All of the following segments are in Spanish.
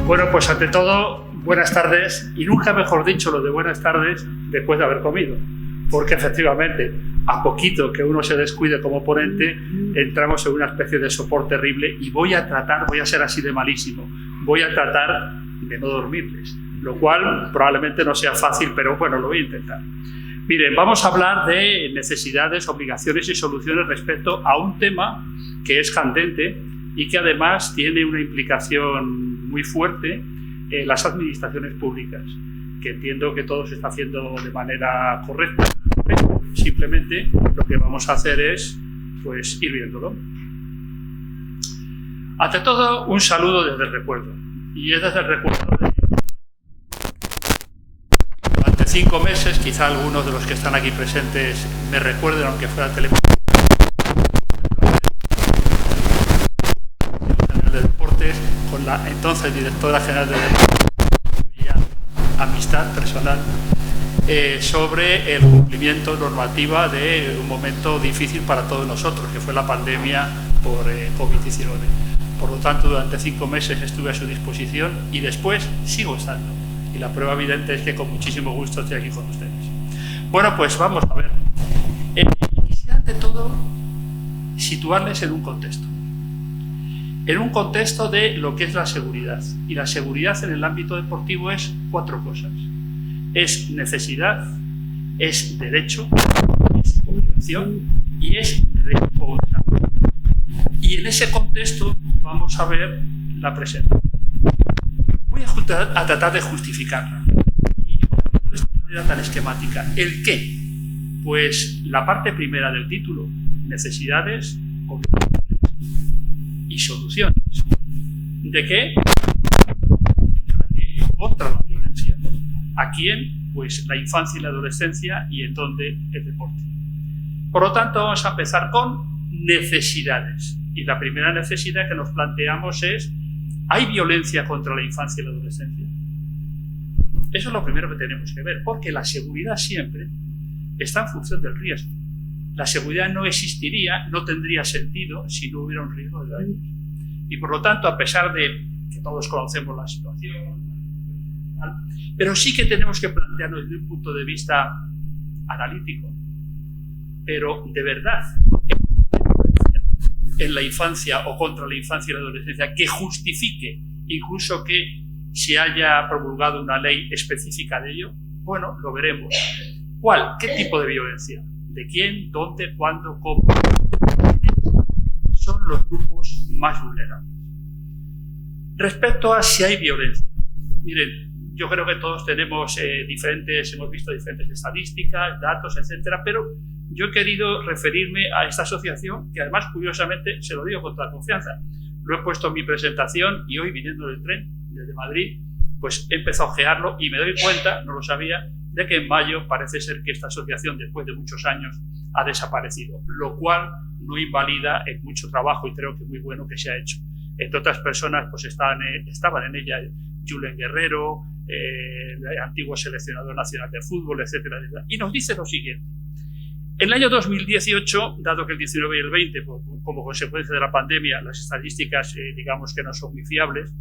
Bueno, pues ante todo, buenas tardes, y nunca mejor dicho lo de buenas tardes después de haber comido, porque efectivamente, a poquito que uno se descuide como ponente, entramos en una especie de sopor terrible y voy a ser así de malísimo, voy a tratar de no dormirles, lo cual probablemente no sea fácil, pero bueno, lo voy a intentar. Miren, vamos a hablar de necesidades, obligaciones y soluciones respecto a un tema que es candente y que además tiene una implicación muy fuerte en las administraciones públicas, que entiendo que todo se está haciendo de manera correcta, pero simplemente lo que vamos a hacer es pues, ir viéndolo. Ante todo, un saludo desde el recuerdo, y es desde el recuerdo de durante 5 meses, quizá algunos de los que están aquí presentes me recuerden, aunque fuera televisión, de deportes, con la entonces directora general de deportes, amistad personal, sobre el cumplimiento normativa de un momento difícil para todos nosotros, que fue la pandemia por COVID-19. Por lo tanto, durante 5 meses estuve a su disposición y después sigo estando. Y la prueba evidente es que con muchísimo gusto estoy aquí con ustedes. Bueno, pues vamos a ver. Quisiera ante todo situarles en un contexto. En un contexto de lo que es la seguridad. Y la seguridad en el ámbito deportivo es 4 cosas. Es necesidad, es derecho, es obligación y es responsabilidad. Y en ese contexto vamos a ver la presente. Voy a tratar de justificarla. Y de esta manera tan esquemática. ¿El qué? Pues la parte primera del título. Necesidades, obligaciones y soluciones. ¿De qué? Contra la violencia. ¿A quién? Pues la infancia y la adolescencia, y en dónde el deporte. Por lo tanto, vamos a empezar con necesidades. Y la primera necesidad que nos planteamos es: ¿hay violencia contra la infancia y la adolescencia? Eso es lo primero que tenemos que ver, porque la seguridad siempre está en función del riesgo. La seguridad no existiría, no tendría sentido si no hubiera un riesgo de daño. Y por lo tanto, a pesar de que todos conocemos la situación, pero sí que tenemos que plantearnos desde un punto de vista analítico, pero de verdad, en la infancia o contra la infancia y la adolescencia, que justifique incluso que se haya promulgado una ley específica de ello, bueno, lo veremos. ¿Cuál? ¿Qué tipo de violencia? ¿De quién? ¿Dónde? ¿Cuándo? ¿Cómo? Son los grupos más vulnerables. Respecto a si hay violencia, miren, yo creo que todos tenemos hemos visto diferentes estadísticas, datos, etcétera, pero yo he querido referirme a esta asociación, que además, curiosamente, se lo digo con toda confianza. Lo he puesto en mi presentación y hoy, viniendo del tren desde Madrid, pues he empezado a ojearlo y me doy cuenta, no lo sabía, de que en mayo parece ser que esta asociación, después de muchos años, ha desaparecido, lo cual no invalida el mucho trabajo, y creo que muy bueno, que se ha hecho. Entre otras personas, pues estaban en ella Julen Guerrero, el antiguo seleccionador nacional de fútbol, etcétera, etcétera. Y nos dice lo siguiente. En el año 2018, dado que el 19 y el 20, como consecuencia de la pandemia, las estadísticas, digamos que no son muy fiables,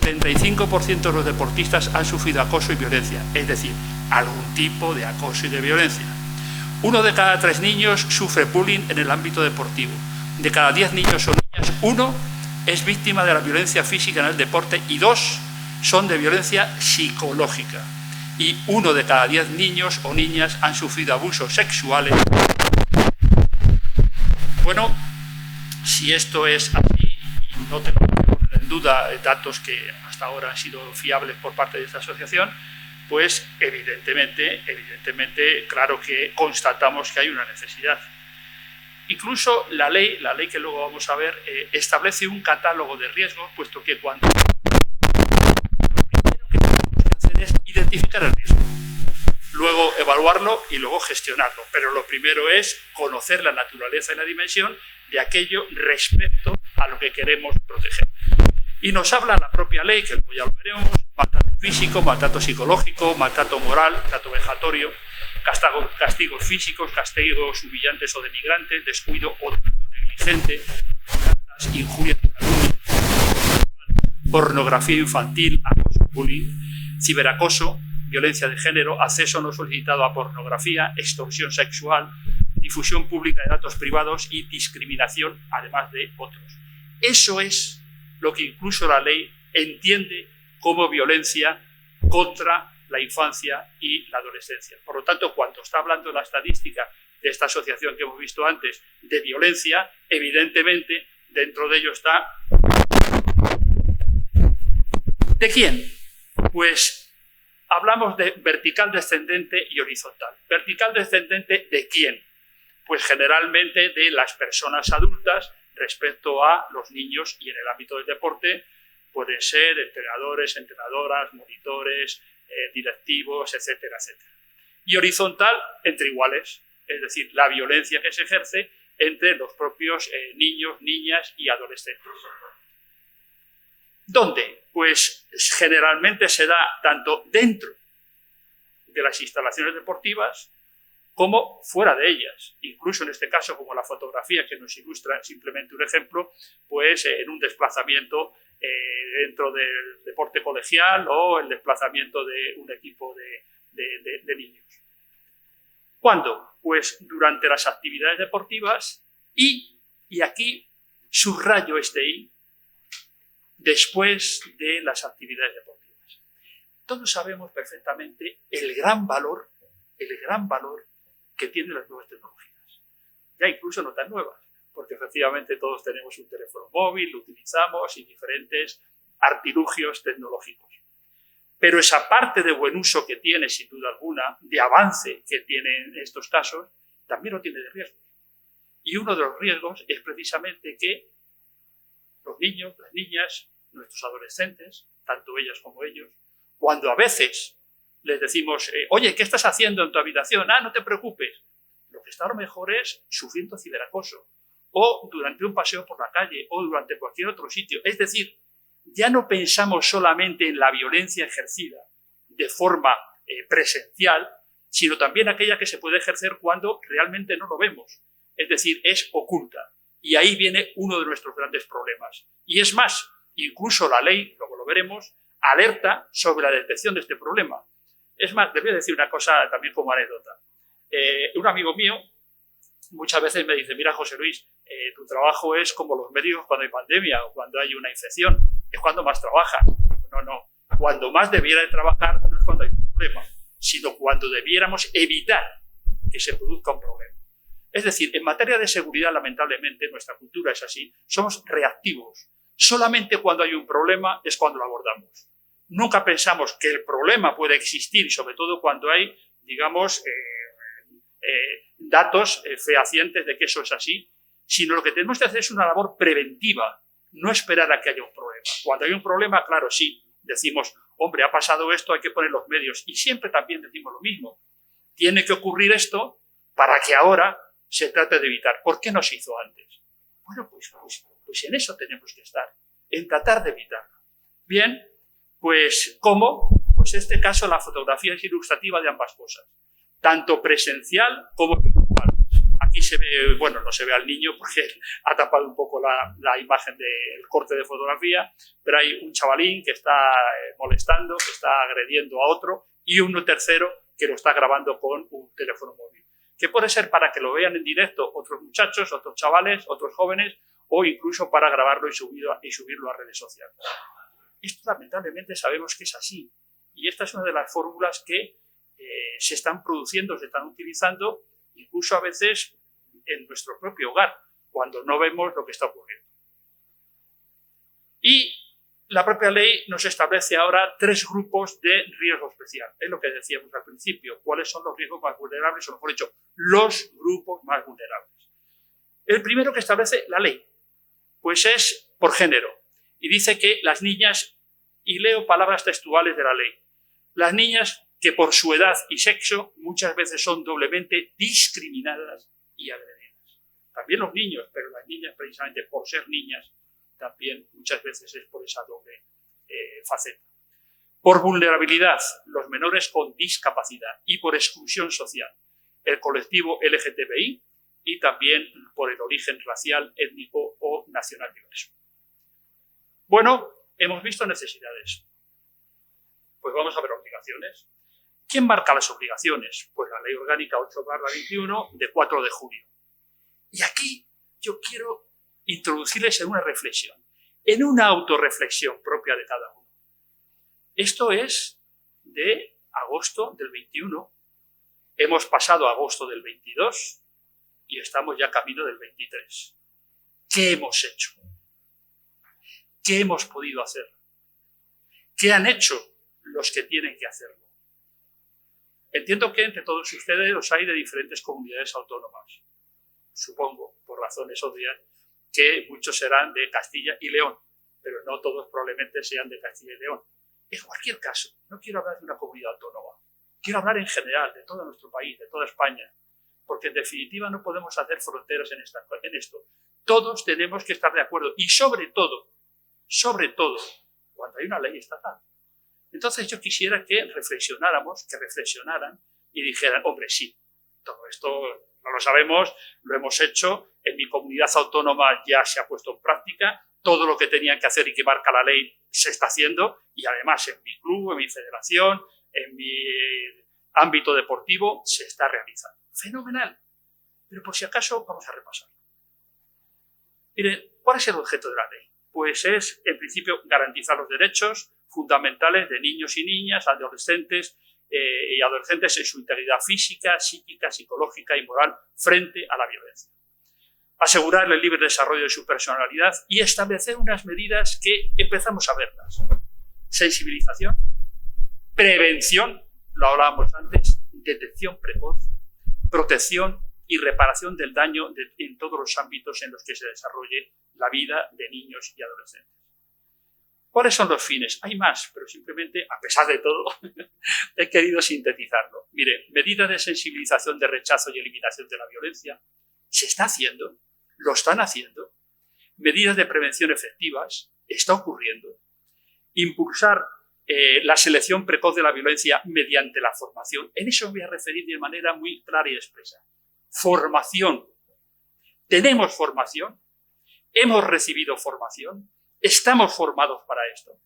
el 75% de los deportistas han sufrido acoso y violencia, es decir, algún tipo de acoso y de violencia. 1 de cada 3 niños sufre bullying en el ámbito deportivo. De cada 10 niños o niñas, 1 es víctima de la violencia física en el deporte y 2 son de violencia psicológica. Y 1 de cada 10 niños o niñas han sufrido abusos sexuales. Bueno, si esto es así, y no tengo en duda datos que hasta ahora han sido fiables por parte de esta asociación, pues evidentemente, claro que constatamos que hay una necesidad. Incluso la ley que luego vamos a ver, establece un catálogo de riesgos, puesto que cuando lo primero que tenemos que hacer es identificar el riesgo, luego evaluarlo y luego gestionarlo. Pero lo primero es conocer la naturaleza y la dimensión de aquello respecto a lo que queremos proteger. Y nos habla la propia ley, que ya lo veremos: maltrato físico, maltrato psicológico, maltrato moral, maltrato vejatorio, castigos físicos, castigos humillantes o denigrantes, descuido o trato negligente, injurias, pornografía infantil, acoso, bullying, ciberacoso, violencia de género, acceso no solicitado a pornografía, extorsión sexual, difusión pública de datos privados y discriminación, además de otros. Eso es lo que incluso la ley entiende como violencia contra la infancia y la adolescencia. Por lo tanto, cuando está hablando la estadística de esta asociación que hemos visto antes de violencia, evidentemente dentro de ello está... ¿De quién? Pues hablamos de vertical, descendente y horizontal. Vertical descendente, ¿de quién? Pues generalmente de las personas adultas respecto a los niños, y en el ámbito del deporte pueden ser entrenadores, entrenadoras, monitores, directivos, etcétera, etcétera. Y horizontal, entre iguales, es decir, la violencia que se ejerce entre los propios niños, niñas y adolescentes. ¿Dónde? Pues generalmente se da tanto dentro de las instalaciones deportivas como fuera de ellas. Incluso en este caso, como la fotografía que nos ilustra simplemente un ejemplo, pues en un desplazamiento dentro del deporte colegial o el desplazamiento de un equipo de niños. ¿Cuándo? Pues durante las actividades deportivas y aquí subrayo este I, después de las actividades deportivas. Todos sabemos perfectamente el gran valor que tienen las nuevas tecnologías. Ya incluso no tan nuevas, porque efectivamente todos tenemos un teléfono móvil, lo utilizamos y diferentes artilugios tecnológicos. Pero esa parte de buen uso que tiene, sin duda alguna, de avance que tiene en estos casos, también lo tiene de riesgos. Y uno de los riesgos es precisamente que los niños, las niñas, nuestros adolescentes, tanto ellas como ellos, cuando a veces les decimos, oye, ¿qué estás haciendo en tu habitación? Ah, no te preocupes. Lo que está a lo mejor es sufriendo ciberacoso, o durante un paseo por la calle, o durante cualquier otro sitio. Es decir, ya no pensamos solamente en la violencia ejercida de forma presencial, sino también aquella que se puede ejercer cuando realmente no lo vemos. Es decir, es oculta. Y ahí viene uno de nuestros grandes problemas. Y es más, incluso la ley, luego lo veremos, alerta sobre la detección de este problema. Es más, te voy a decir una cosa también como anécdota. Un amigo mío muchas veces me dice, mira, José Luis, tu trabajo es como los médicos cuando hay pandemia o cuando hay una infección, es cuando más trabajan. No. Cuando más debiera de trabajar no es cuando hay un problema, sino cuando debiéramos evitar que se produzca un problema. Es decir, en materia de seguridad, lamentablemente, nuestra cultura es así, somos reactivos. Solamente cuando hay un problema es cuando lo abordamos. Nunca pensamos que el problema puede existir, sobre todo cuando hay, digamos, datos fehacientes de que eso es así, sino lo que tenemos que hacer es una labor preventiva, no esperar a que haya un problema. Cuando hay un problema, claro, sí, decimos, hombre, ha pasado esto, hay que poner los medios. Y siempre también decimos lo mismo. Tiene que ocurrir esto para que ahora se trate de evitar. ¿Por qué no se hizo antes? Bueno, pues en eso tenemos que estar, en tratar de evitarlo. Bien, pues ¿cómo? Pues en este caso la fotografía es ilustrativa de ambas cosas, tanto presencial como virtual. Aquí se ve, bueno, no se ve al niño porque ha tapado un poco la imagen del corte de fotografía, pero hay un chavalín que está molestando, que está agrediendo a otro, y uno tercero que lo está grabando con un teléfono móvil, que puede ser para que lo vean en directo otros muchachos, otros chavales, otros jóvenes, o incluso para grabarlo y subirlo a redes sociales. Esto lamentablemente sabemos que es así, y esta es una de las fórmulas que se están produciendo, se están utilizando, incluso a veces en nuestro propio hogar, cuando no vemos lo que está ocurriendo. Y la propia ley nos establece ahora 3 grupos de riesgo especial. Es lo que decíamos al principio, cuáles son los riesgos más vulnerables, o mejor dicho, los grupos más vulnerables. El primero que establece la ley, pues es por género, y dice que las niñas, y leo palabras textuales de la ley, las niñas que por su edad y sexo muchas veces son doblemente discriminadas y agredidas. también los niños, pero las niñas precisamente por ser niñas también muchas veces es por esa doble faceta. Por vulnerabilidad, los menores con discapacidad, y por exclusión social, el colectivo LGTBI, y también por el origen racial, étnico o nacional diverso. Bueno, hemos visto necesidades. Pues vamos a ver obligaciones. ¿Quién marca las obligaciones? Pues la Ley Orgánica 8/21 de 4 de junio. Y aquí yo quiero introducirles en una reflexión, en una autorreflexión propia de cada uno. Esto es de agosto del 21. Hemos pasado a agosto del 22 y estamos ya camino del 23. ¿Qué hemos hecho? ¿Qué hemos podido hacer? ¿Qué han hecho los que tienen que hacerlo? Entiendo que entre todos ustedes los hay de diferentes comunidades autónomas. Supongo, por razones obvias, que muchos serán de Castilla y León, pero no todos probablemente sean de Castilla y León. En cualquier caso, no quiero hablar de una comunidad autónoma. Quiero hablar en general de todo nuestro país, de toda España, porque en definitiva no podemos hacer fronteras en esto. Todos tenemos que estar de acuerdo y sobre todo, cuando hay una ley estatal. Entonces yo quisiera que reflexionaran y dijeran, hombre, sí, todo esto no lo sabemos, lo hemos hecho, en mi comunidad autónoma ya se ha puesto en práctica, todo lo que tenían que hacer y que marca la ley se está haciendo, y además en mi club, en mi federación, en mi ámbito deportivo, se está realizando. Fenomenal. Pero por si acaso vamos a repasar. Miren, ¿cuál es el objeto de la ley? Pues es, en principio, garantizar los derechos fundamentales de niños y niñas, adolescentes y adolescentes en su integridad física, psíquica, psicológica y moral frente a la violencia. Asegurar el libre desarrollo de su personalidad y establecer unas medidas que empezamos a verlas. Sensibilización, prevención, lo hablábamos antes, detección precoz, protección y reparación del daño en todos los ámbitos en los que se desarrolle la vida de niños y adolescentes. ¿Cuáles son los fines? Hay más, pero simplemente, a pesar de todo, he querido sintetizarlo. Mire, medidas de sensibilización, de rechazo y eliminación de la violencia, se está haciendo, lo están haciendo. Medidas de prevención efectivas, está ocurriendo. Impulsar la selección precoz de la violencia mediante la formación. En eso me voy a referir de manera muy clara y expresa. Formación. Tenemos formación, hemos recibido formación, estamos formados para esto.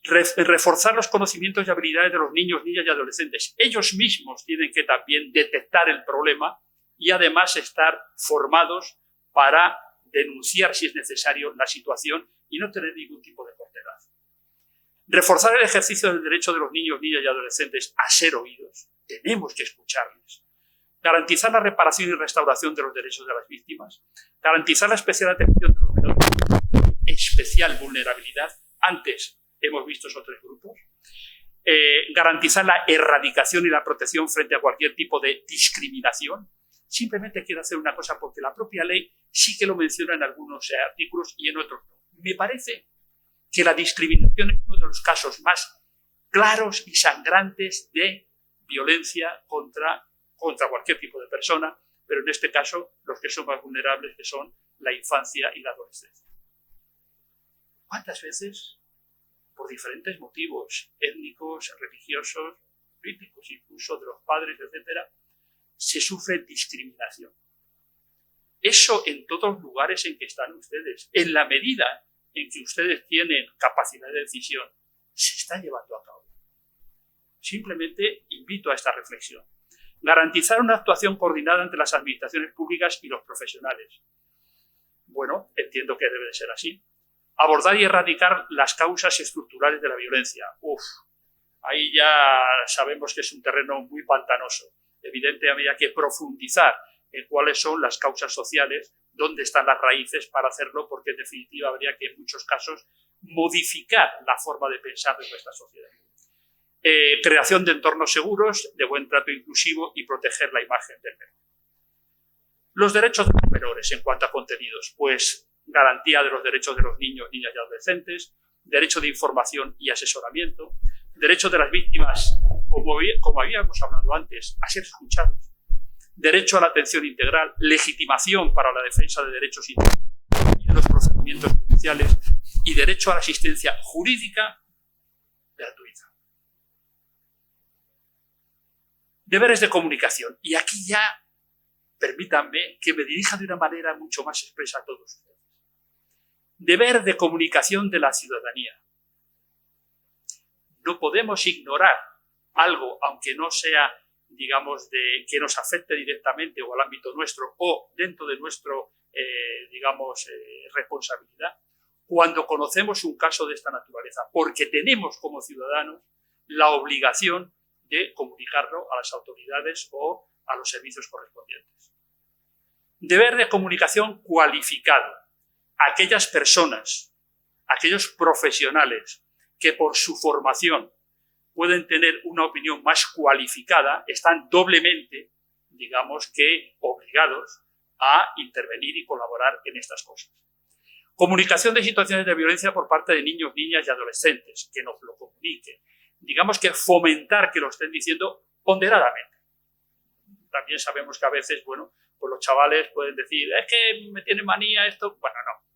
Reforzar los conocimientos y habilidades de los niños, niñas y adolescentes. Ellos mismos tienen que también detectar el problema y además estar formados para denunciar, si es necesario, la situación y no tener ningún tipo de cortedad. Reforzar el ejercicio del derecho de los niños, niñas y adolescentes a ser oídos. Tenemos que escucharles. Garantizar la reparación y restauración de los derechos de las víctimas. Garantizar la especial atención de los menores en especial vulnerabilidad. Antes hemos visto esos tres grupos. Garantizar la erradicación y la protección frente a cualquier tipo de discriminación. Simplemente quiero hacer una cosa porque la propia ley sí que lo menciona en algunos artículos y en otros no. Me parece que la discriminación es uno de los casos más claros y sangrantes de violencia contra cualquier tipo de persona, pero en este caso los que son más vulnerables, que son la infancia y la adolescencia. ¿Cuántas veces, por diferentes motivos étnicos, religiosos, políticos, incluso de los padres, etcétera, se sufre discriminación? Eso en todos los lugares en que están ustedes, en la medida en que ustedes tienen capacidad de decisión, se está llevando a cabo. Simplemente invito a esta reflexión. Garantizar una actuación coordinada entre las administraciones públicas y los profesionales. Bueno, entiendo que debe de ser así. Abordar y erradicar las causas estructurales de la violencia. Ahí ya sabemos que es un terreno muy pantanoso. Evidentemente habría que profundizar en cuáles son las causas sociales, dónde están las raíces para hacerlo, porque en definitiva habría que en muchos casos modificar la forma de pensar de nuestra sociedad. Creación de entornos seguros, de buen trato inclusivo y proteger la imagen del menor. Los derechos de los menores en cuanto a contenidos, pues garantía de los derechos de los niños, niñas y adolescentes, derecho de información y asesoramiento, derecho de las víctimas, como habíamos hablado antes, a ser escuchados, derecho a la atención integral, legitimación para la defensa de derechos individuales en los procedimientos judiciales y derecho a la asistencia jurídica gratuita. Deberes de comunicación. Y aquí ya, permítanme que me dirija de una manera mucho más expresa a todos ustedes. Deber de comunicación de la ciudadanía. No podemos ignorar algo, aunque no sea, digamos, que nos afecte directamente o al ámbito nuestro o dentro de nuestro, responsabilidad, cuando conocemos un caso de esta naturaleza, porque tenemos como ciudadanos la obligación de comunicarlo a las autoridades o a los servicios correspondientes. Deber de comunicación cualificado. Aquellas personas, aquellos profesionales que por su formación pueden tener una opinión más cualificada, están doblemente, digamos que, obligados a intervenir y colaborar en estas cosas. Comunicación de situaciones de violencia por parte de niños, niñas y adolescentes, que nos lo comuniquen. Digamos que fomentar que lo estén diciendo ponderadamente. También sabemos que a veces, bueno, pues los chavales pueden decir, es que me tiene manía esto. Bueno, no.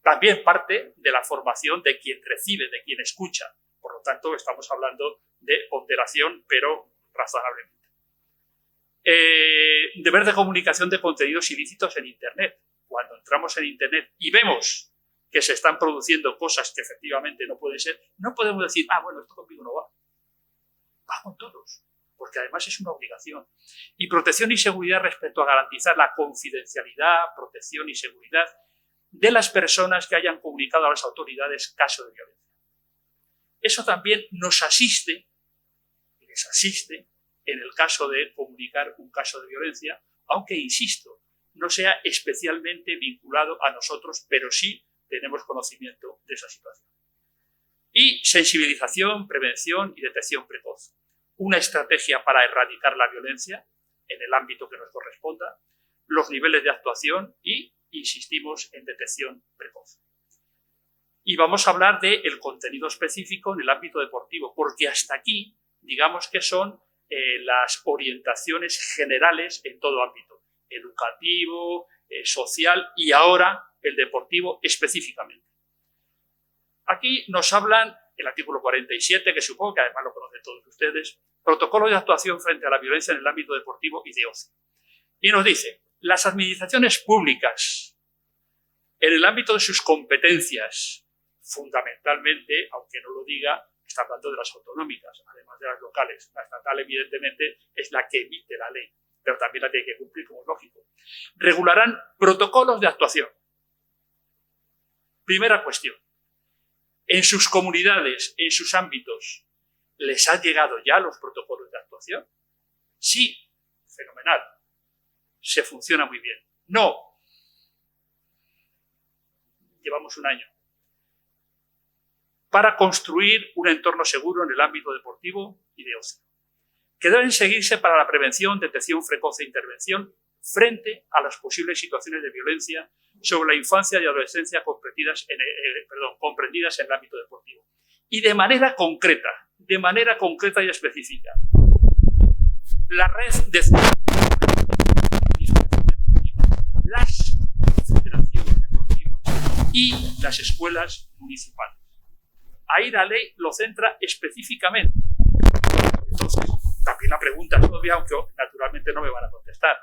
También parte de la formación de quien recibe, de quien escucha. Por lo tanto, estamos hablando de ponderación, pero razonablemente. Deber de comunicación de contenidos ilícitos en Internet. Cuando entramos en Internet y vemos que se están produciendo cosas que efectivamente no pueden ser, no podemos decir, bueno, esto conmigo no va. Va con todos, porque además es una obligación. Y protección y seguridad respecto a garantizar la confidencialidad, protección y seguridad de las personas que hayan comunicado a las autoridades caso de violencia. Eso también nos asiste, les asiste, en el caso de comunicar un caso de violencia, aunque, insisto, no sea especialmente vinculado a nosotros, pero sí tenemos conocimiento de esa situación. Y sensibilización, prevención y detección precoz. Una estrategia para erradicar la violencia en el ámbito que nos corresponda, los niveles de actuación y, insistimos, en detección precoz. Y vamos a hablar del contenido específico en el ámbito deportivo, porque hasta aquí, digamos que son las orientaciones generales en todo ámbito, educativo, social y ahora el deportivo específicamente. Aquí nos hablan el artículo 47, que supongo que además lo conocen todos ustedes, protocolo de actuación frente a la violencia en el ámbito deportivo y de ocio. Y nos dice, las administraciones públicas, en el ámbito de sus competencias, fundamentalmente, aunque no lo diga, está hablando de las autonómicas, además de las locales. La estatal, evidentemente, es la que emite la ley, pero también la tiene que cumplir, como es lógico. Regularán protocolos de actuación. Primera cuestión. En sus comunidades, en sus ámbitos, ¿les han llegado ya los protocolos de actuación? Sí, fenomenal. Se funciona muy bien. No. Llevamos un año. Para construir un entorno seguro en el ámbito deportivo y de ocio, que deben seguirse para la prevención, detección precoz e intervención frente a las posibles situaciones de violencia sobre la infancia y adolescencia comprendidas en el ámbito deportivo. Y de manera concreta y específica, la red de las federaciones deportivas y las escuelas municipales. Ahí la ley lo centra específicamente. Entonces, también la pregunta es obvia, aunque naturalmente no me van a contestar.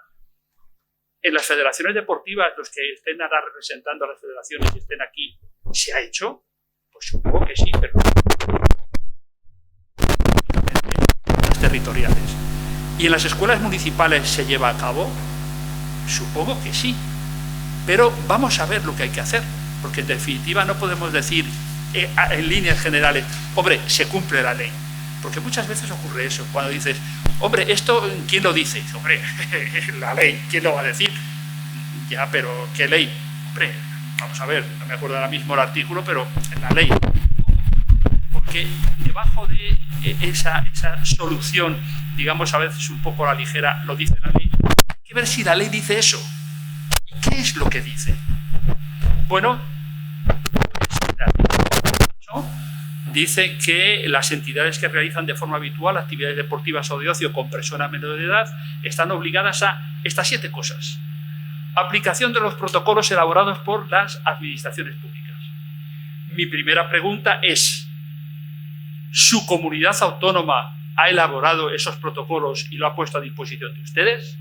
En las federaciones deportivas, los que estén ahora representando a las federaciones y estén aquí, ¿se ha hecho? Pues supongo que sí, pero las territoriales. ¿Y en las escuelas municipales se lleva a cabo? Supongo que sí. Pero vamos a ver lo que hay que hacer, porque en definitiva no podemos decir en líneas generales, hombre, se cumple la ley. Porque muchas veces ocurre eso, cuando dices, hombre, ¿esto quién lo dice? Hombre, la ley, ¿quién lo va a decir? Ya, pero ¿qué ley? Hombre, vamos a ver, no me acuerdo ahora mismo el artículo, pero en la ley. Porque debajo de esa solución, digamos a veces un poco a la ligera, lo dice la ley, hay que ver si la ley dice eso. ¿Y qué es lo que dice? Bueno, dice que las entidades que realizan de forma habitual actividades deportivas o de ocio con personas menores de edad están obligadas a estas 7 cosas. Aplicación de los protocolos elaborados por las administraciones públicas. Mi primera pregunta es, ¿su comunidad autónoma ha elaborado esos protocolos y lo ha puesto a disposición de ustedes?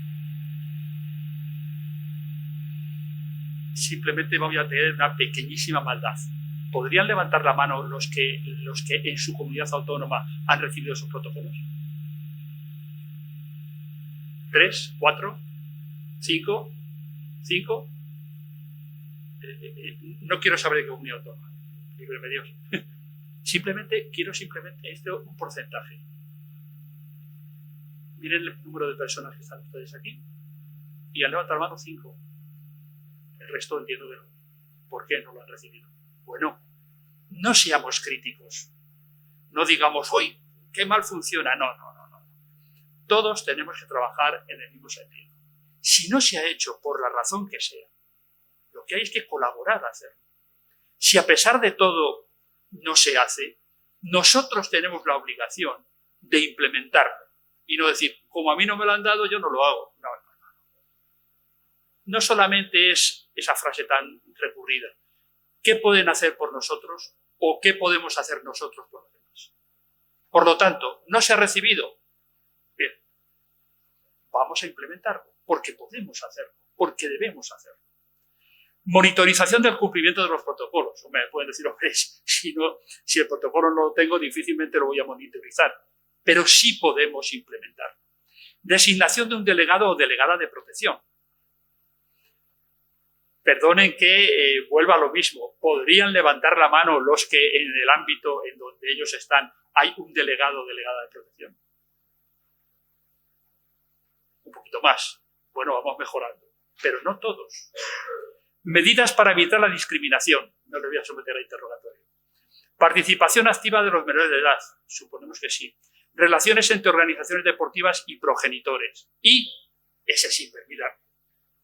Simplemente voy a tener una pequeñísima maldad. ¿Podrían levantar la mano los que en su comunidad autónoma han recibido esos protocolos? 3, 4, 5, 5. No quiero saber de qué comunidad autónoma. Líbreme Dios. Quiero un porcentaje. Miren el número de personas que están ustedes aquí y han levantado la mano 5. El resto entiendo que no. ¿Por qué no lo han recibido? Bueno, no seamos críticos. No digamos, ¡uy, qué mal funciona! No. Todos tenemos que trabajar en el mismo sentido. Si no se ha hecho por la razón que sea, lo que hay es que colaborar a hacerlo. Si a pesar de todo no se hace, nosotros tenemos la obligación de implementarlo y no decir, como a mí no me lo han dado, yo no lo hago. No. No solamente es esa frase tan recurrida. ¿Qué pueden hacer por nosotros o qué podemos hacer nosotros por los demás? Por lo tanto, ¿no se ha recibido? Bien, vamos a implementarlo porque podemos hacerlo, porque debemos hacerlo. Monitorización del cumplimiento de los protocolos. Me pueden decir, hombre, si el protocolo no lo tengo, difícilmente lo voy a monitorizar. Pero sí podemos implementarlo. Designación de un delegado o delegada de protección. Perdonen que vuelva a lo mismo. ¿Podrían levantar la mano los que en el ámbito en donde ellos están hay un delegado o delegada de protección? Un poquito más. Bueno, vamos mejorando. Pero no todos. Medidas para evitar la discriminación. No le voy a someter a interrogatorio. Participación activa de los menores de edad. Suponemos que sí. Relaciones entre organizaciones deportivas y progenitores. Y, ese sí, mirad.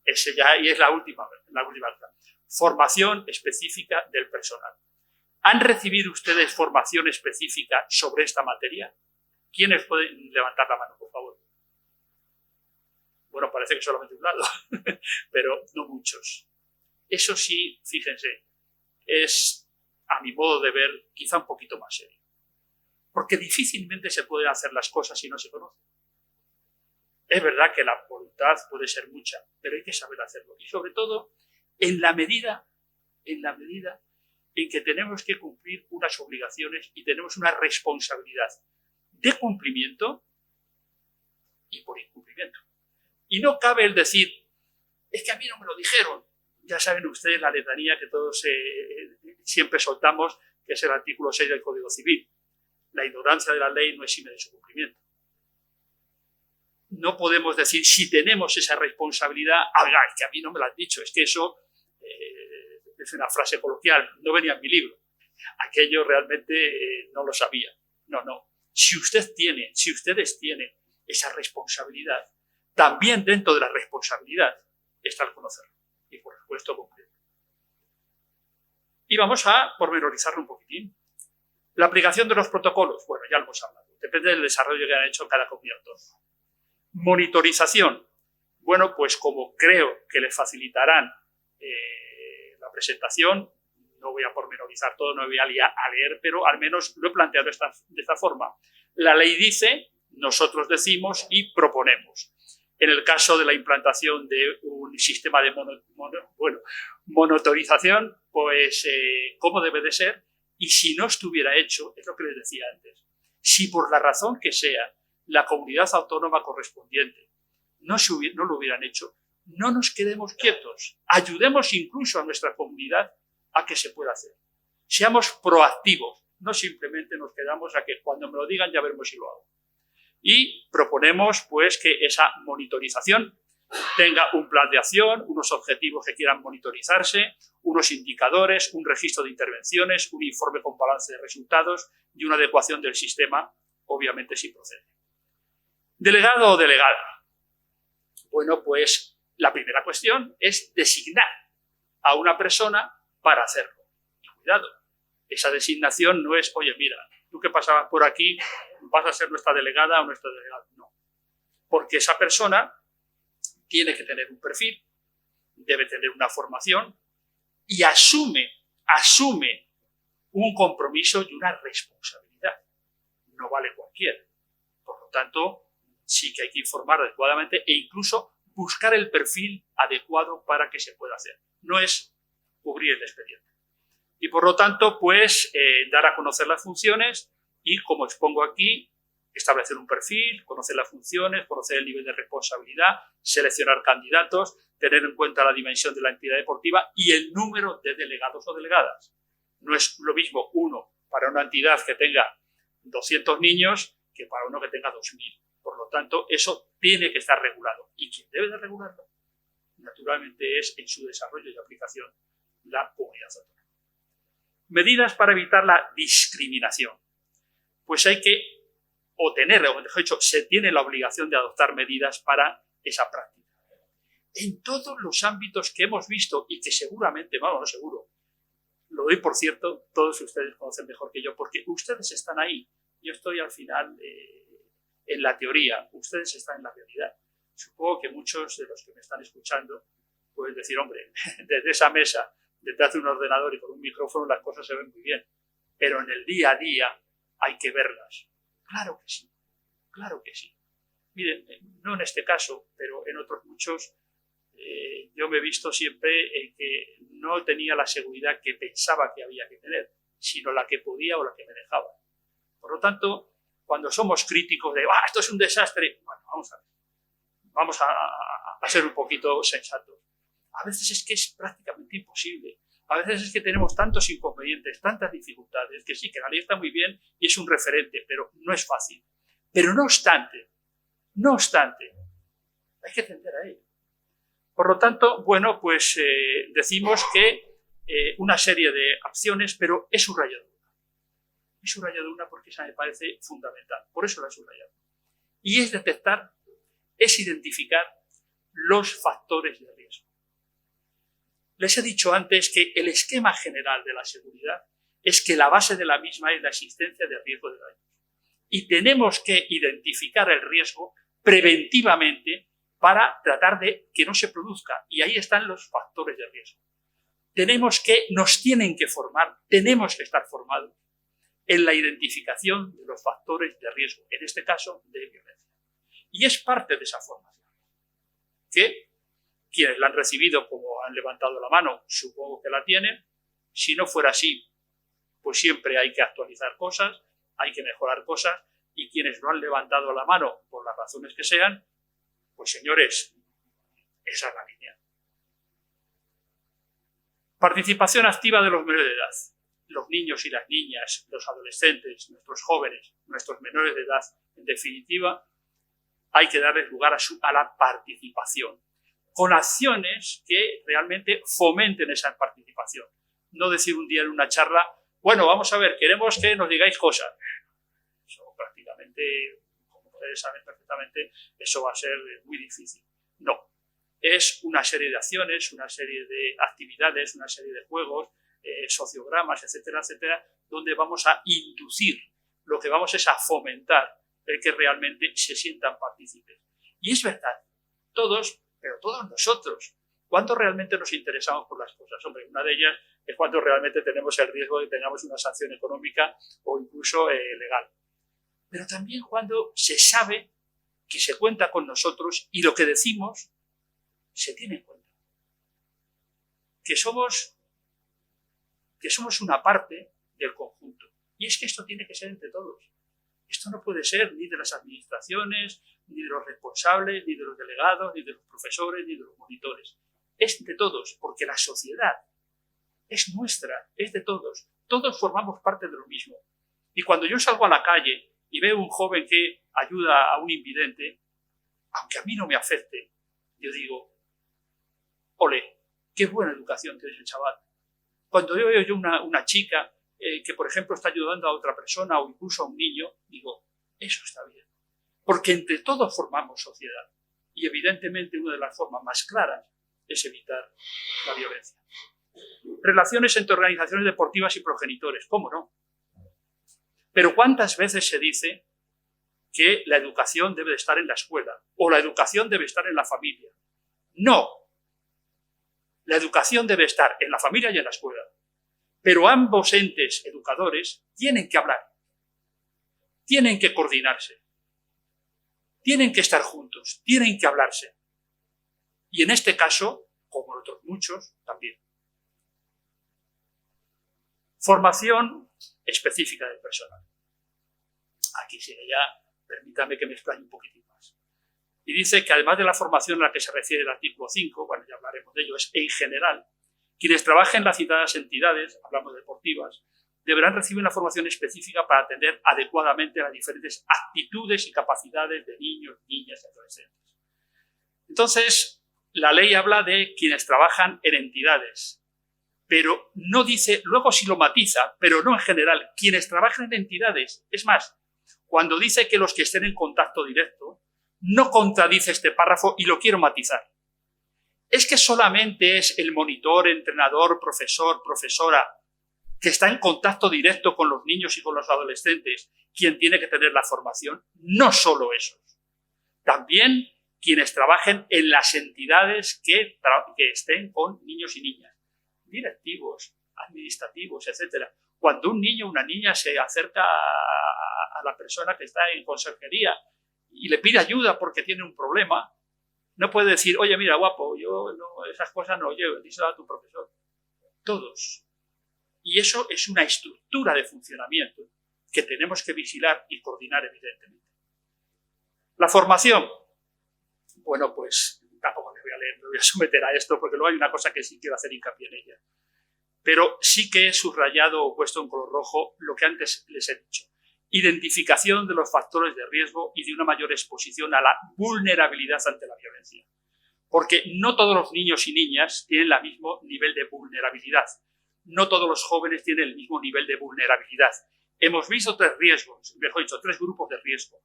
Ese ya y es la última. Formación específica del personal. ¿Han recibido ustedes formación específica sobre esta materia? ¿Quiénes pueden levantar la mano, por favor? Bueno, parece que solamente un lado, pero no muchos. Eso sí, fíjense, es, a mi modo de ver, quizá un poquito más serio. Porque difícilmente se pueden hacer las cosas si no se conocen. Es verdad que la voluntad puede ser mucha, pero hay que saber hacerlo. Y sobre todo, en la medida en que tenemos que cumplir unas obligaciones y tenemos una responsabilidad de cumplimiento y por incumplimiento. Y no cabe el decir, es que a mí no me lo dijeron. Ya saben ustedes la letanía que todos siempre soltamos, que es el artículo 6 del Código Civil. La ignorancia de la ley no exime de su cumplimiento. No podemos decir, si tenemos esa responsabilidad, es que a mí no me lo han dicho, es que eso es una frase coloquial, no venía en mi libro. Aquello realmente no lo sabía. No. Si ustedes tienen esa responsabilidad, también dentro de la responsabilidad está el conocerlo y, por supuesto, cumplirlo. Y vamos a pormenorizarlo un poquitín. La aplicación de los protocolos, bueno, ya lo hemos hablado, depende del desarrollo que han hecho cada comunidad autónoma. Monitorización, bueno, pues como creo que les facilitarán la presentación, no voy a pormenorizar todo, no voy a leer, pero al menos lo he planteado de esta forma. La ley dice, nosotros decimos y proponemos. En el caso de la implantación de un sistema de monitorización, pues cómo debe de ser, y si no estuviera hecho, es lo que les decía antes, si por la razón que sea la comunidad autónoma correspondiente no lo hubieran hecho, no nos quedemos quietos, ayudemos incluso a nuestra comunidad a que se pueda hacer. Seamos proactivos, no simplemente nos quedamos a que cuando me lo digan ya veremos si lo hago. Y proponemos pues que esa monitorización tenga un plan de acción, unos objetivos que quieran monitorizarse, unos indicadores, un registro de intervenciones, un informe con balance de resultados y una adecuación del sistema, obviamente si procede. ¿Delegado o delegada? Bueno, pues la primera cuestión es designar a una persona para hacerlo. Y cuidado, Esa designación no es, oye, mira, tú que pasabas por aquí vas a ser nuestra delegada o nuestro delegado. No. Porque esa persona tiene que tener un perfil, debe tener una formación y asume un compromiso y una responsabilidad. No vale cualquiera. Por lo tanto, sí que hay que informar adecuadamente e incluso buscar el perfil adecuado para que se pueda hacer. No es cubrir el expediente. Y por lo tanto, pues, dar a conocer las funciones y, como expongo aquí, establecer un perfil, conocer las funciones, conocer el nivel de responsabilidad, seleccionar candidatos, tener en cuenta la dimensión de la entidad deportiva y el número de delegados o delegadas. No es lo mismo uno para una entidad que tenga 200 niños que para uno que tenga 2.000. Por lo tanto, eso tiene que estar regulado. ¿Y quién debe de regularlo? Naturalmente es en su desarrollo y aplicación la comunidad autónoma. Medidas para evitar la discriminación. Pues hay que, o mejor dicho, se tiene la obligación de adoptar medidas para esa práctica. En todos los ámbitos que hemos visto y que seguramente, vamos, no seguro, lo doy por cierto, todos ustedes conocen mejor que yo, porque ustedes están ahí. Yo estoy al final en la teoría, ustedes están en la realidad. Supongo que muchos de los que me están escuchando pueden decir, hombre, desde esa mesa, detrás de un ordenador y con un micrófono las cosas se ven muy bien, pero en el día a día hay que verlas. Claro que sí, claro que sí. Miren, no en este caso, pero en otros muchos, yo me he visto siempre en que no tenía la seguridad que pensaba que había que tener, sino la que podía o la que me dejaba. Por lo tanto, cuando somos críticos de esto es un desastre, bueno, vamos a ser un poquito sensatos. A veces es que es prácticamente imposible. A veces es que tenemos tantos inconvenientes, tantas dificultades, que sí, que la ley está muy bien y es un referente, pero no es fácil. Pero no obstante, hay que atender a ello. Por lo tanto, bueno, pues decimos que una serie de acciones, pero he subrayado una. He subrayado una porque esa me parece fundamental. Por eso la he subrayado. Y es detectar, es identificar los factores de riesgo. Les he dicho antes que el esquema general de la seguridad es que la base de la misma es la existencia de riesgo de daños. Y tenemos que identificar el riesgo preventivamente para tratar de que no se produzca. Y ahí están los factores de riesgo. Nos tienen que formar, tenemos que estar formados en la identificación de los factores de riesgo, en este caso de violencia. Y es parte de esa formación que quienes la han recibido, como han levantado la mano, supongo que la tienen. Si no fuera así, pues siempre hay que actualizar cosas, hay que mejorar cosas, y quienes no han levantado la mano, por las razones que sean, pues señores, esa es la línea. Participación activa de los menores de edad. Los niños y las niñas, los adolescentes, nuestros jóvenes, nuestros menores de edad, en definitiva, hay que darles lugar a la participación, con acciones que realmente fomenten esa participación. No decir un día en una charla, bueno, vamos a ver, queremos que nos digáis cosas. Eso prácticamente, como ustedes saben perfectamente, eso va a ser muy difícil. No, es una serie de acciones, una serie de actividades, una serie de juegos, sociogramas, etcétera, etcétera, donde vamos a inducir, lo que vamos es a fomentar el que realmente se sientan partícipes. Y es verdad, pero todos nosotros, ¿cuándo realmente nos interesamos por las cosas? Hombre, una de ellas es cuando realmente tenemos el riesgo de que tengamos una sanción económica o incluso legal. Pero también cuando se sabe que se cuenta con nosotros y lo que decimos se tiene en cuenta. Que somos una parte del conjunto. Y es que esto tiene que ser entre todos. Esto no puede ser ni de las administraciones, ni de los responsables, ni de los delegados, ni de los profesores, ni de los monitores. Es de todos, porque la sociedad es nuestra, es de todos. Todos formamos parte de lo mismo. Y cuando yo salgo a la calle y veo un joven que ayuda a un invidente, aunque a mí no me afecte, yo digo, ole, qué buena educación tiene ese chaval. Cuando veo yo una chica que, por ejemplo, está ayudando a otra persona o incluso a un niño, digo, eso está bien. Porque entre todos formamos sociedad. Y evidentemente una de las formas más claras es evitar la violencia. Relaciones entre organizaciones deportivas y progenitores, ¿cómo no? Pero ¿cuántas veces se dice que la educación debe de estar en la escuela o la educación debe estar en la familia? No. La educación debe estar en la familia y en la escuela. Pero ambos entes educadores tienen que hablar, tienen que coordinarse, tienen que estar juntos, tienen que hablarse. Y en este caso, como en otros muchos, también. Formación específica del personal. Aquí sigue ya, permítame que me explaye un poquitín más. Y dice que además de la formación a la que se refiere el artículo 5, bueno, ya hablaremos de ello, es en general, quienes trabajen en las citadas entidades, hablamos de deportivas, deberán recibir una formación específica para atender adecuadamente a las diferentes actitudes y capacidades de niños, niñas y adolescentes. Entonces, la ley habla de quienes trabajan en entidades, pero no dice, luego sí lo matiza, pero no en general, quienes trabajan en entidades. Es más, cuando dice que los que estén en contacto directo, no contradice este párrafo y lo quiero matizar. Es que solamente es el monitor, entrenador, profesor, profesora, que está en contacto directo con los niños y con los adolescentes, quien tiene que tener la formación. No solo esos. También quienes trabajen en las entidades que estén con niños y niñas, directivos, administrativos, etc. Cuando un niño o una niña se acerca a la persona que está en consejería y le pide ayuda porque tiene un problema, no puede decir, oye, mira, guapo, yo no, esas cosas no llevo, díselo a tu profesor. Todos. Y eso es una estructura de funcionamiento que tenemos que vigilar y coordinar, evidentemente. La formación. Bueno, pues tampoco me voy a leer, me voy a someter a esto, porque luego hay una cosa que sí quiero hacer hincapié en ella. Pero sí que he subrayado o puesto en color rojo lo que antes les he dicho. Identificación de los factores de riesgo y de una mayor exposición a la vulnerabilidad ante la violencia. Porque no todos los niños y niñas tienen el mismo nivel de vulnerabilidad. No todos los jóvenes tienen el mismo nivel de vulnerabilidad. Hemos visto tres riesgos, mejor dicho, tres grupos de riesgo.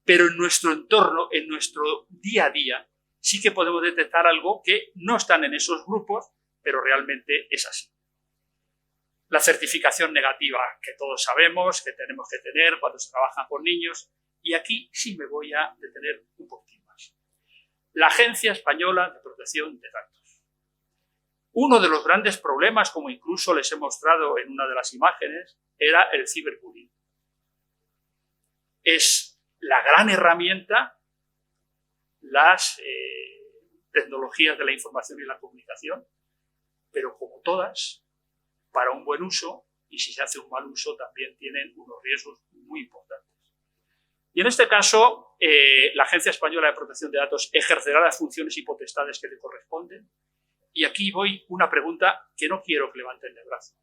Pero en nuestro entorno, en nuestro día a día, sí que podemos detectar algo que no están en esos grupos, pero realmente es así. La certificación negativa, que todos sabemos que tenemos que tener cuando se trabaja con niños, y aquí sí me voy a detener un poquito más. La Agencia Española de Protección de Datos. Uno de los grandes problemas, como incluso les he mostrado en una de las imágenes, era el ciberbullying. Es la gran herramienta, las tecnologías de la información y la comunicación, pero como todas, para un buen uso, y si se hace un mal uso, también tienen unos riesgos muy importantes. Y en este caso, la Agencia Española de Protección de Datos ejercerá las funciones y potestades que le corresponden. Y aquí voy una pregunta que no quiero que levanten el brazo.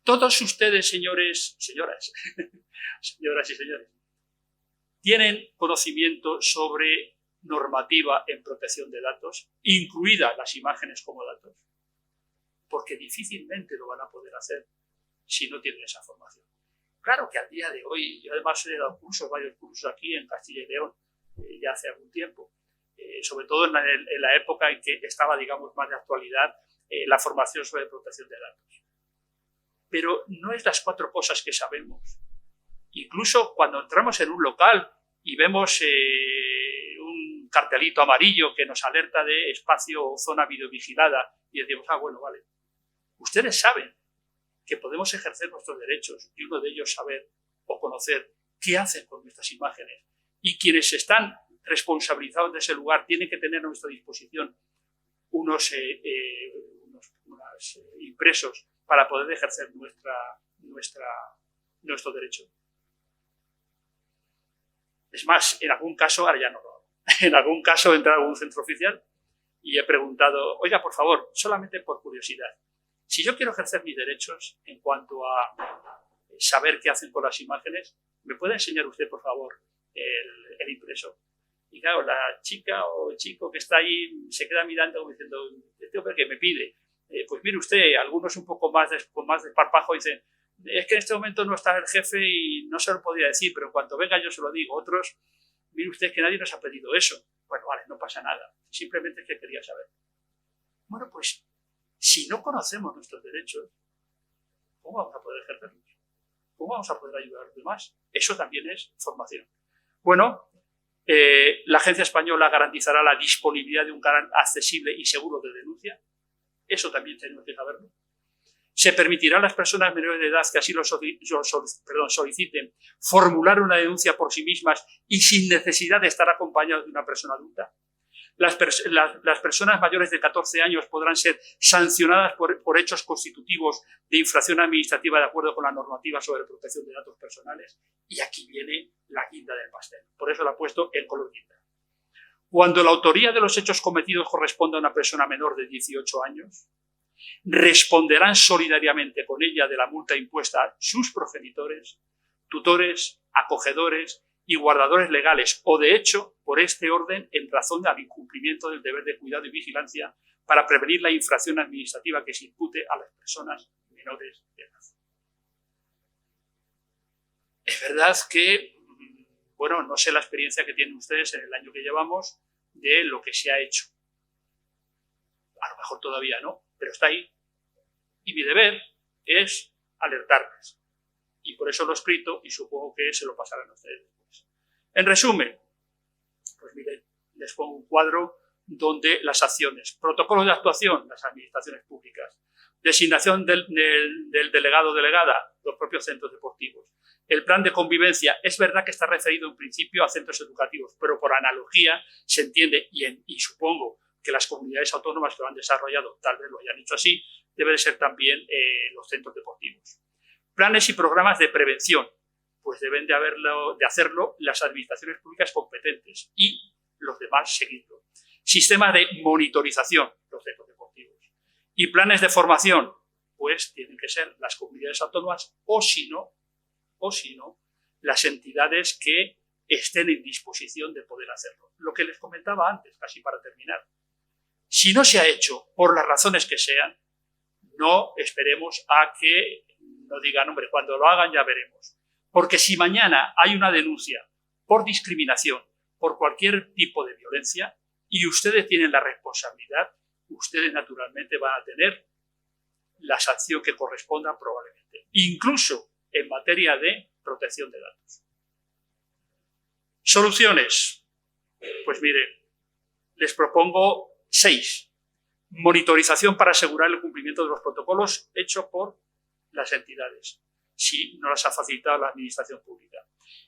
Todos ustedes, señores, señoras, señoras y señores, ¿tienen conocimiento sobre normativa en protección de datos, incluidas las imágenes como datos? Porque difícilmente lo van a poder hacer si no tienen esa formación. Claro que al día de hoy, yo además he dado varios cursos aquí en Castilla y León, ya hace algún tiempo, sobre todo en la época en que estaba, digamos, más de actualidad la formación sobre protección de datos. Pero no es las cuatro cosas que sabemos. Incluso cuando entramos en un local y vemos un cartelito amarillo que nos alerta de espacio o zona videovigilada y decimos, bueno, vale. Ustedes saben que podemos ejercer nuestros derechos y uno de ellos saber o conocer qué hacen con nuestras imágenes. Y quienes están responsabilizados de ese lugar tienen que tener a nuestra disposición unos impresos para poder ejercer nuestro derecho. Es más, en algún caso, ahora ya no lo hago, en algún caso he entrado a algún centro oficial y he preguntado, oiga, por favor, solamente por curiosidad, si yo quiero ejercer mis derechos en cuanto a saber qué hacen con las imágenes, ¿me puede enseñar usted, por favor, el impreso? Y claro, la chica o el chico que está ahí se queda mirando como diciendo, ¿este hombre qué me pide? Pues mire usted, algunos un poco más con más desparpajo dicen, es que en este momento no está el jefe y no se lo podría decir, pero en cuanto venga yo se lo digo. Otros, mire usted que nadie nos ha pedido eso. Bueno, vale, no pasa nada, simplemente es que quería saber. Bueno, pues Si no conocemos nuestros derechos, ¿cómo vamos a poder ejercerlos? ¿Cómo vamos a poder ayudar a los demás? Eso también es formación. Bueno, la Agencia Española garantizará la disponibilidad de un canal accesible y seguro de denuncia. Eso también tenemos que saberlo. Se permitirá a las personas menores de edad que así lo soliciten formular una denuncia por sí mismas y sin necesidad de estar acompañados de una persona adulta. Las personas mayores de 14 años podrán ser sancionadas por hechos constitutivos de infracción administrativa de acuerdo con la normativa sobre protección de datos personales. Y aquí viene la guinda del pastel. Por eso la he puesto en color guinda. Cuando la autoría de los hechos cometidos corresponda a una persona menor de 18 años, responderán solidariamente con ella de la multa impuesta a sus progenitores, tutores, acogedores y guardadores legales o, de hecho, por este orden en razón del incumplimiento del deber de cuidado y vigilancia para prevenir la infracción administrativa que se impute a las personas menores de edad. Es verdad que, bueno, no sé la experiencia que tienen ustedes en el año que llevamos de lo que se ha hecho. A lo mejor todavía no, pero está ahí. Y mi deber es alertarles. Y por eso lo he escrito y supongo que se lo pasarán a ustedes después. En resumen, pues miren, les pongo un cuadro donde las acciones, protocolos de actuación, las administraciones públicas, designación del delegado o delegada, los propios centros deportivos. El plan de convivencia es verdad que está referido en principio a centros educativos, pero por analogía se entiende, y supongo que las comunidades autónomas que lo han desarrollado tal vez lo hayan hecho así, deben ser también los centros deportivos. Planes y programas de prevención, pues deben de hacerlo las administraciones públicas competentes y los demás seguirlo. Sistemas de monitorización, los centros deportivos. Y planes de formación, pues tienen que ser las comunidades autónomas o si no, las entidades que estén en disposición de poder hacerlo. Lo que les comentaba antes, casi para terminar. Si no se ha hecho, por las razones que sean, no esperemos a que nos digan, hombre, cuando lo hagan ya veremos. Porque si mañana hay una denuncia por discriminación, por cualquier tipo de violencia, y ustedes tienen la responsabilidad, ustedes naturalmente van a tener la sanción que corresponda probablemente. Incluso en materia de protección de datos. Soluciones. Pues miren, les propongo 6. Monitorización para asegurar el cumplimiento de los protocolos hecho por las entidades, si no las ha facilitado la administración pública.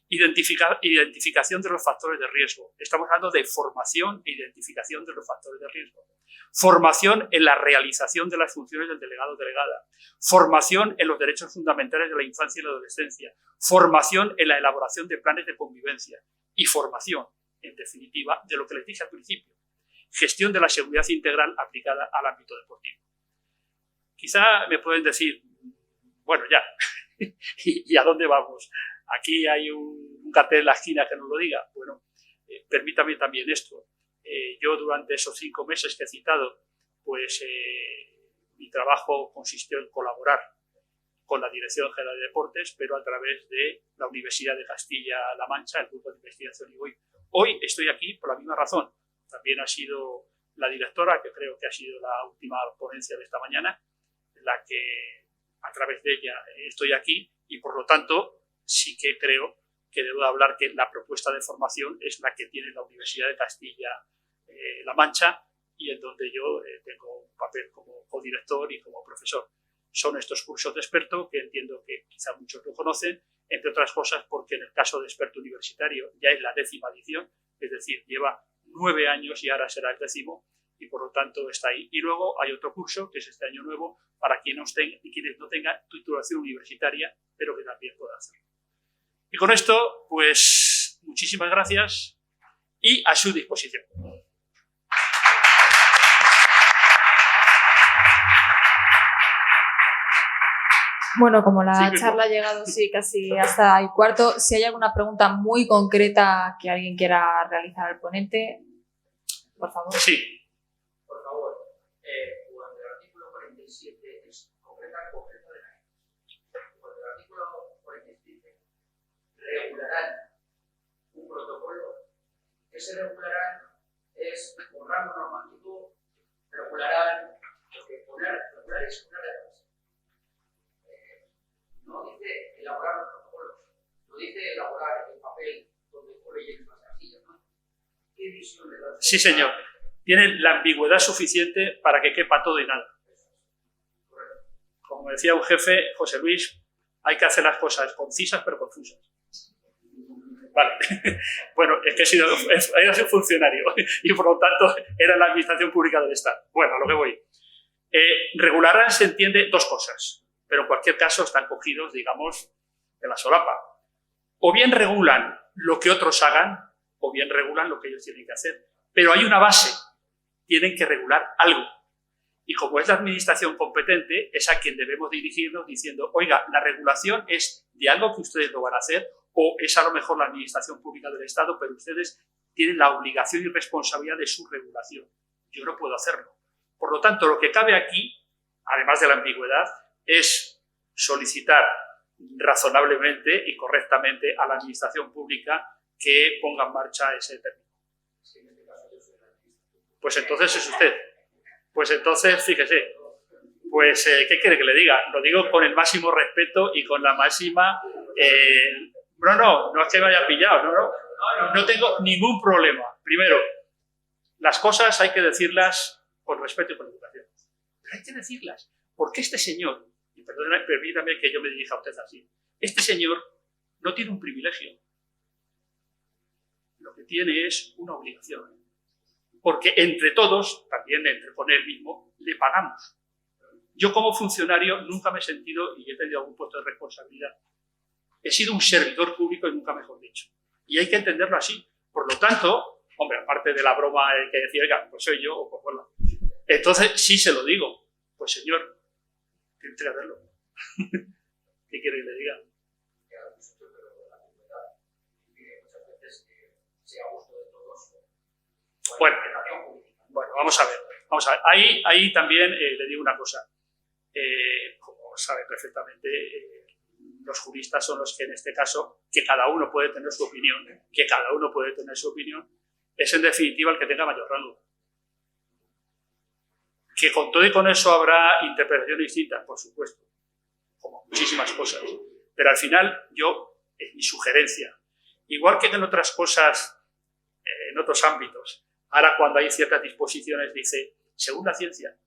Identificación de los factores de riesgo. Estamos hablando de formación e identificación de los factores de riesgo. Formación en la realización de las funciones del delegado o delegada. Formación en los derechos fundamentales de la infancia y la adolescencia. Formación en la elaboración de planes de convivencia. Y formación, en definitiva, de lo que les dije al principio. Gestión de la seguridad integral aplicada al ámbito deportivo. Quizá me pueden decir, bueno, ya, ¿y a dónde vamos? Aquí hay un cartel en la esquina que nos lo diga. Bueno, permítame también esto. Yo durante esos 5 meses que he citado, pues mi trabajo consistió en colaborar con la Dirección General de Deportes, pero a través de la Universidad de Castilla-La Mancha, el Grupo de Investigación IBOI. Hoy estoy aquí por la misma razón. También ha sido la directora, que creo que ha sido la última ponencia de esta mañana, la que a través de ella estoy aquí y por lo tanto sí que creo que debo hablar que la propuesta de formación es la que tiene la Universidad de Castilla-La Mancha y en donde yo tengo un papel como codirector y como profesor. Son estos cursos de experto que entiendo que quizá muchos lo conocen, entre otras cosas porque en el caso de experto universitario ya es la 10ª edición, es decir, lleva 9 años y ahora será el 10º y por lo tanto está ahí. Y luego hay otro curso que es este año nuevo para quienes no tengan titulación universitaria, pero que también puedan hacerlo. Y con esto, pues muchísimas gracias y a su disposición. Bueno, como la charla ha llegado casi hasta el cuarto, si hay alguna pregunta muy concreta que alguien quiera realizar al ponente, por favor. Sí. Por favor, cuando el artículo 47 es concretar concreto de la ley, cuando el artículo 47 regularán un protocolo, que se regularán es un rango normativo, regularán lo que poner es una de las. No dice elaborar los protocolos, no dice elaborar el papel donde ponen las casillas, ¿no? ¿Qué visión le da? Sí, señor. Tiene la ambigüedad suficiente para que quepa todo y nada. Como decía un jefe, José Luis, hay que hacer las cosas concisas pero confusas. Vale. Bueno, es que he sido funcionario y por lo tanto era la administración pública del Estado. Bueno, a lo que voy. Regularán se entiende dos cosas, pero en cualquier caso están cogidos, digamos, de la solapa. O bien regulan lo que otros hagan, o bien regulan lo que ellos tienen que hacer. Pero hay una base, tienen que regular algo. Y como es la administración competente, es a quien debemos dirigirnos diciendo, oiga, la regulación es de algo que ustedes lo van a hacer, o es a lo mejor la administración pública del Estado, pero ustedes tienen la obligación y responsabilidad de su regulación. Yo no puedo hacerlo. Por lo tanto, lo que cabe aquí, además de la ambigüedad, es solicitar razonablemente y correctamente a la administración pública que ponga en marcha ese término. Pues entonces es usted. Pues entonces, fíjese, pues, ¿qué quiere que le diga? Lo digo con el máximo respeto y con la máxima... No es que me haya pillado, no tengo ningún problema. Primero, las cosas hay que decirlas con respeto y con educación. Pero hay que decirlas, porque este señor, y permítame que yo me dirija a usted así, este señor no tiene un privilegio. Lo que tiene es una obligación. Porque entre todos, también con él mismo, le pagamos. Yo como funcionario nunca me he sentido, y he tenido algún puesto de responsabilidad, he sido un servidor público y nunca mejor dicho. Y hay que entenderlo así. Por lo tanto, hombre, aparte de la broma que decía, oiga, pues soy yo, o pues bueno. Entonces, sí se lo digo. Pues señor, tiene que hacerlo. ¿Qué quiere que le diga? Bueno, vamos a ver. Ahí también le digo una cosa. Como sabe perfectamente, los juristas son los que en este caso, que cada uno puede tener su opinión, es en definitiva el que tenga mayor rango. Que con todo y con eso habrá interpretaciones distintas, por supuesto, como muchísimas cosas. Pero al final es mi sugerencia. Igual que en otras cosas, en otros ámbitos, ahora cuando hay ciertas disposiciones dice, según la ciencia.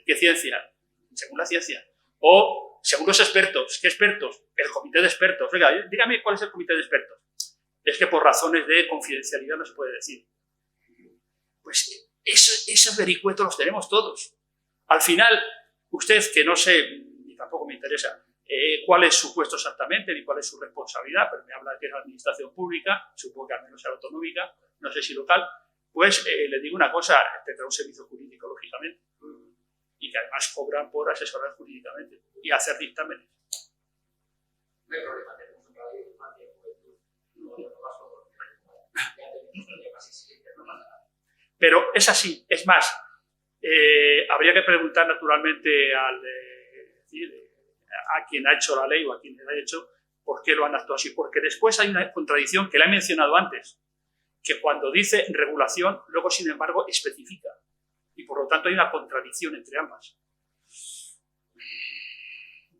¿Qué ciencia? Según la ciencia. O según los expertos. ¿Qué expertos? El comité de expertos. Oiga, dígame cuál es el comité de expertos. Es que por razones de confidencialidad no se puede decir. Pues esos vericuetos los tenemos todos. Al final, usted, que no sé, ni tampoco me interesa, cuál es su puesto exactamente, ni cuál es su responsabilidad, pero me habla de que es la administración pública, supongo que al menos sea autonómica, no sé si local, pues le digo una cosa, tendrá un servicio jurídico, lógicamente, y que además cobran por asesorar jurídicamente y hacer dictámenes. No hay problema, tenemos un radio de infancia y juventud. No paso ya tenemos casi 7, no pasa nada. Pero es así, es más, habría que preguntar naturalmente a quien ha hecho la ley o a quien la ha hecho por qué lo han actuado así, porque después hay una contradicción que la he mencionado antes, que cuando dice regulación, luego sin embargo especifica. Y por lo tanto hay una contradicción entre ambas.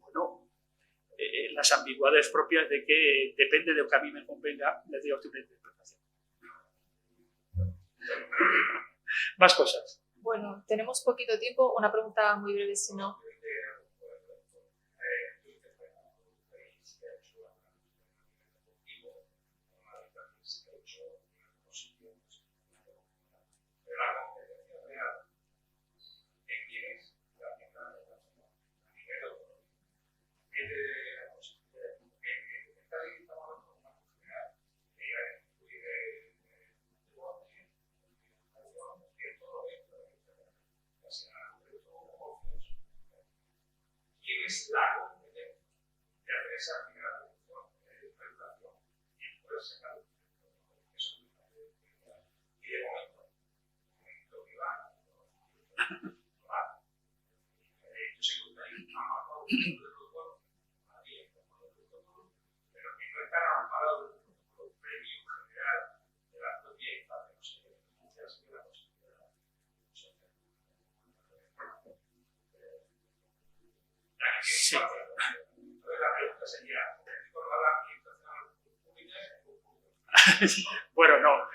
Bueno, las ambigüedades propias de que depende de lo que a mí me convenga, le digo a usted una interpretación. Más cosas. Bueno, tenemos poquito tiempo. Una pregunta muy breve, si no. Es la competencia de hacer esa actividad de regulación y poder sacar eso. Y de momento que va, yo sé que hay un amarrado de protocolo, pero que no está amparado del protocolo previo general de la propia infancia, no sé, muchas de la posibilidad. Bueno, no.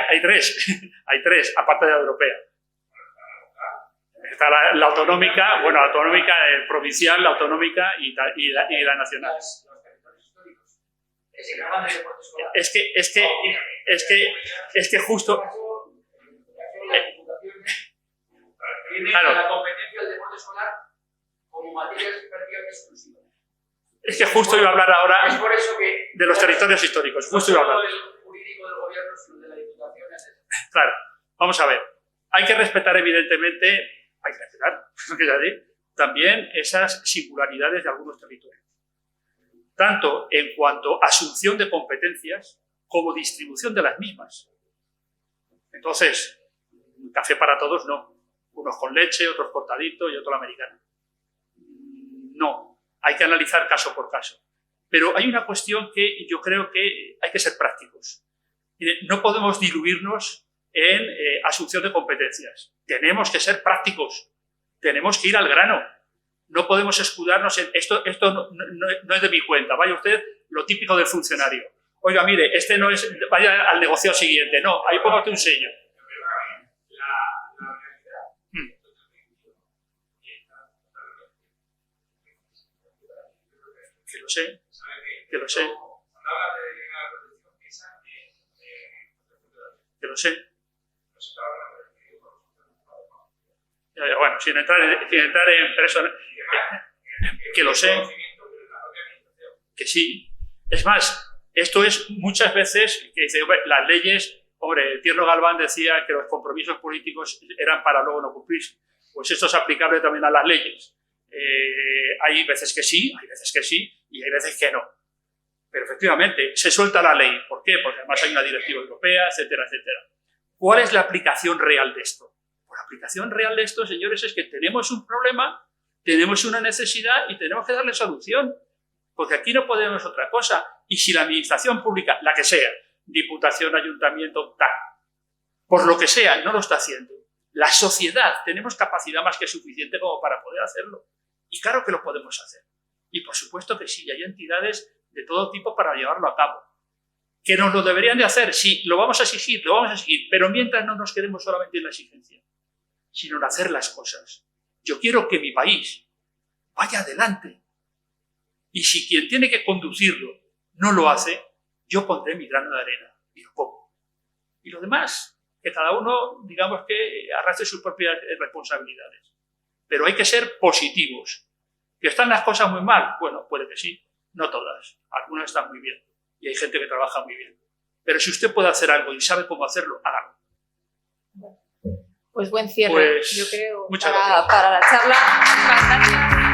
Hay tres, aparte de la europea. Está la autonómica, bueno, la autonómica, provincial, la autonómica y la nacional. Es que justo... Claro. La competencia del deporte escolar como materia prácticamente exclusiva. Es que justo iba a hablar ahora es por eso que de los territorios históricos. Justo iba a hablar. El jurídico del gobierno, sino de la diputación. Claro, vamos a ver. Hay que respetar, evidentemente, también esas singularidades de algunos territorios. Tanto en cuanto a asunción de competencias como distribución de las mismas. Entonces, café para todos no. Unos con leche, otros cortaditos y otro americano. No, hay que analizar caso por caso. Pero hay una cuestión que yo creo que hay que ser prácticos. No podemos diluirnos en asunción de competencias. Tenemos que ser prácticos. Tenemos que ir al grano. No podemos escudarnos en esto no es de mi cuenta. Vaya usted lo típico del funcionario. Oiga, mire, este no es, vaya al negocio siguiente. No, ahí ponga usted un sello. Que lo sé. Bueno, sin entrar en persona, que lo sé, que sí. Es más, esto es muchas veces que dice, las leyes, hombre, Tierno Galván decía que los compromisos políticos eran para luego no cumplirse. Pues esto es aplicable también a las leyes. Hay veces que sí y hay veces que no. Pero efectivamente, se suelta la ley. ¿Por qué? Porque además hay una directiva europea, etcétera, etcétera. ¿Cuál es la aplicación real de esto? Pues la aplicación real de esto, señores, es que tenemos un problema, tenemos una necesidad y tenemos que darle solución. Porque aquí no podemos otra cosa. Y si la administración pública, la que sea, diputación, ayuntamiento, tal, por lo que sea, no lo está haciendo, la sociedad tenemos capacidad más que suficiente como para poder hacerlo. Y claro que lo podemos hacer. Y por supuesto que sí, hay entidades de todo tipo para llevarlo a cabo. ¿Que nos lo deberían de hacer? Sí, lo vamos a exigir, pero mientras no nos quedemos solamente en la exigencia, sino en hacer las cosas. Yo quiero que mi país vaya adelante. Y si quien tiene que conducirlo no lo hace, yo pondré mi grano de arena y lo pongo. Y lo demás, que cada uno, digamos que arrastre sus propias responsabilidades. Pero hay que ser positivos. ¿Que están las cosas muy mal? Bueno, puede que sí, no todas. Algunas están muy bien y hay gente que trabaja muy bien. Pero si usted puede hacer algo y sabe cómo hacerlo, hágalo. Pues buen cierre, pues, yo creo, para la charla. Muchas gracias.